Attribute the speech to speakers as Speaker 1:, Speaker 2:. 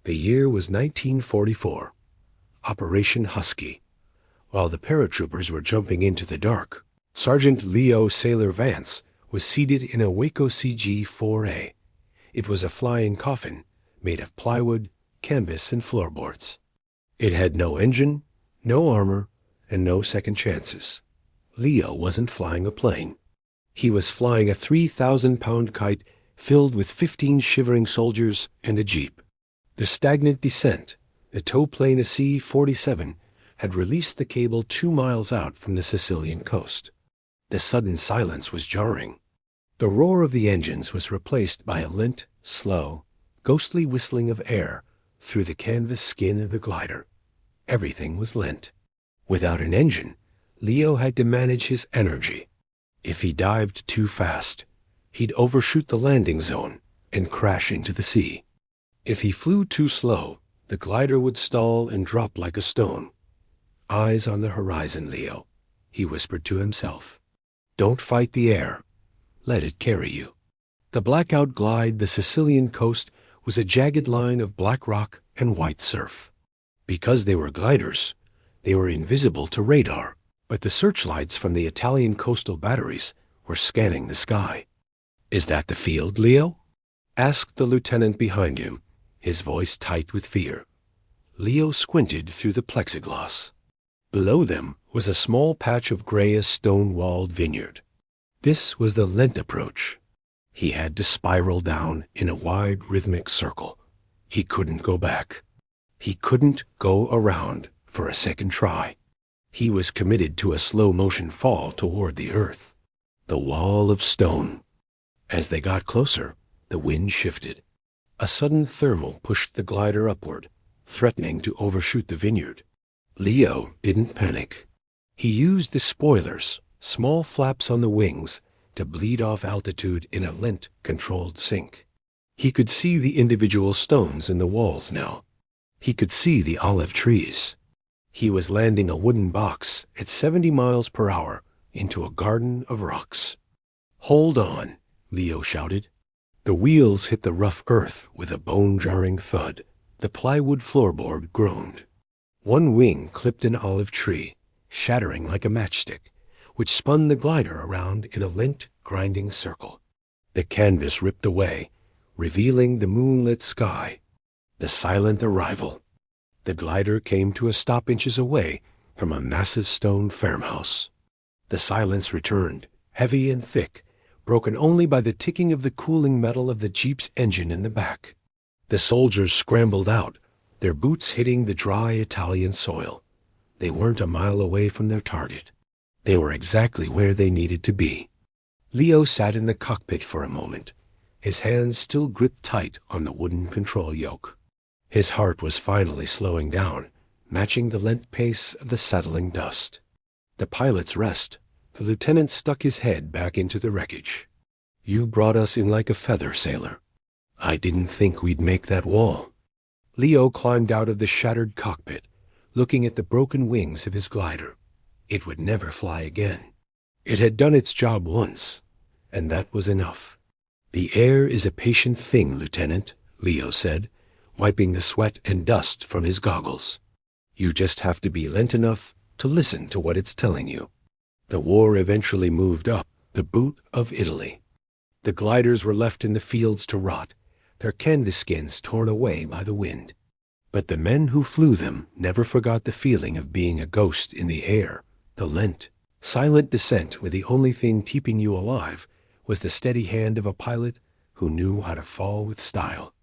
Speaker 1: The year was 1944, Operation Husky. While the paratroopers were jumping into the dark, Sergeant Leo Sailor Vance was seated in a Waco CG-4A. It was a flying coffin made of plywood, canvas, and floorboards. It had no engine, no armor, and no second chances. Leo wasn't flying a plane. He was flying a 3,000-pound kite filled with 15 shivering soldiers and a jeep. The stagnant descent, the tow plane, a C-47, had released the cable 2 miles out from the Sicilian coast. The sudden silence was jarring. The roar of the engines was replaced by a lint, slow, ghostly whistling of air through the canvas skin of the glider. Everything was lint. Without an engine, Leo had to manage his energy. If he dived too fast, he'd overshoot the landing zone and crash into the sea. If he flew too slow, the glider would stall and drop like a stone. Eyes on the horizon, Leo, he whispered to himself. Don't fight the air. Let it carry you. The blackout glide, the Sicilian coast, was a jagged line of black rock and white surf. Because they were gliders, they were invisible to radar, but the searchlights from the Italian coastal batteries were scanning the sky. Is that the field, Leo? Asked the lieutenant behind him, his voice tight with fear. Leo squinted through the plexiglass. Below them was a small patch of grayish stone-walled vineyard. This was the Lent approach. He had to spiral down in a wide rhythmic circle. He couldn't go back. He couldn't go around for a second try. He was committed to a slow-motion fall toward the earth. The wall of stone. As they got closer, the wind shifted. A sudden thermal pushed the glider upward, threatening to overshoot the vineyard. Leo didn't panic. He used the spoilers, small flaps on the wings, to bleed off altitude in a lint-controlled sink. He could see the individual stones in the walls now. He could see the olive trees. He was landing a wooden box at 70 miles per hour into a garden of rocks. Hold on, Leo shouted. The wheels hit the rough earth with a bone-jarring thud. The plywood floorboard groaned. One wing clipped an olive tree, shattering like a matchstick, which spun the glider around in a lint-grinding circle. The canvas ripped away, revealing the moonlit sky. The silent arrival. The glider came to a stop inches away from a massive stone farmhouse. The silence returned, heavy and thick, broken only by the ticking of the cooling metal of the jeep's engine in the back. The soldiers scrambled out, their boots hitting the dry Italian soil. They weren't a mile away from their target. They were exactly where they needed to be. Leo sat in the cockpit for a moment, his hands still gripped tight on the wooden control yoke. His heart was finally slowing down, matching the lent pace of the settling dust. The pilot's rest. The lieutenant stuck his head back into the wreckage. You brought us in like a feather, sailor. I didn't think we'd make that wall. Leo climbed out of the shattered cockpit, looking at the broken wings of his glider. It would never fly again. It had done its job once, and that was enough. The air is a patient thing, Lieutenant, Leo said, wiping the sweat and dust from his goggles. You just have to be lent enough to listen to what it's telling you. The war eventually moved up the boot of Italy. The gliders were left in the fields to rot, their canvas skins torn away by the wind. But the men who flew them never forgot the feeling of being a ghost in the air, the lent, silent descent where the only thing keeping you alive was the steady hand of a pilot who knew how to fall with style.